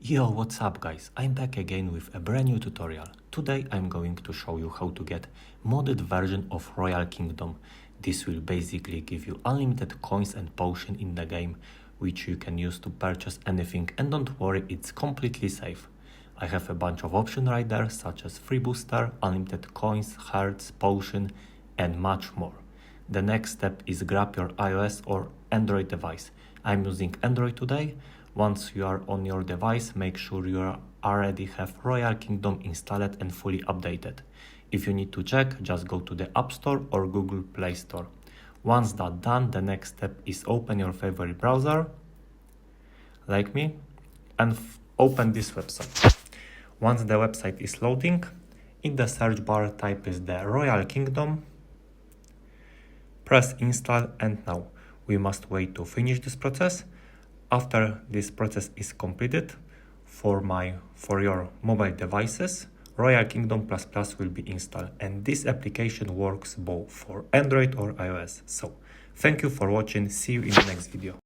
Yo, what's up guys? I'm back again with a brand new tutorial. Today I'm going to show you how to get modded version of Royal Kingdom. This will basically give you unlimited coins and potion in the game, which you can use to purchase anything, and don't worry, it's completely safe. I have a bunch of options right there, such as free booster, unlimited coins, hearts, potion, and much more. The next step is grab your iOS or Android device. I'm using Android today. Once you are on your device, make sure you already have Royal Kingdom installed and fully updated. If you need to check, just go to the App Store or Google Play Store. Once that's done, the next step is open your favorite browser, like me, and open this website. Once the website is loading, in the search bar type is the Royal Kingdom, press install, and now we must wait to finish this process. After this process is completed, for your mobile devices, Royal Kingdom++ will be installed, and this application works both for Android or iOS. So, thank you for watching, see you in the next video.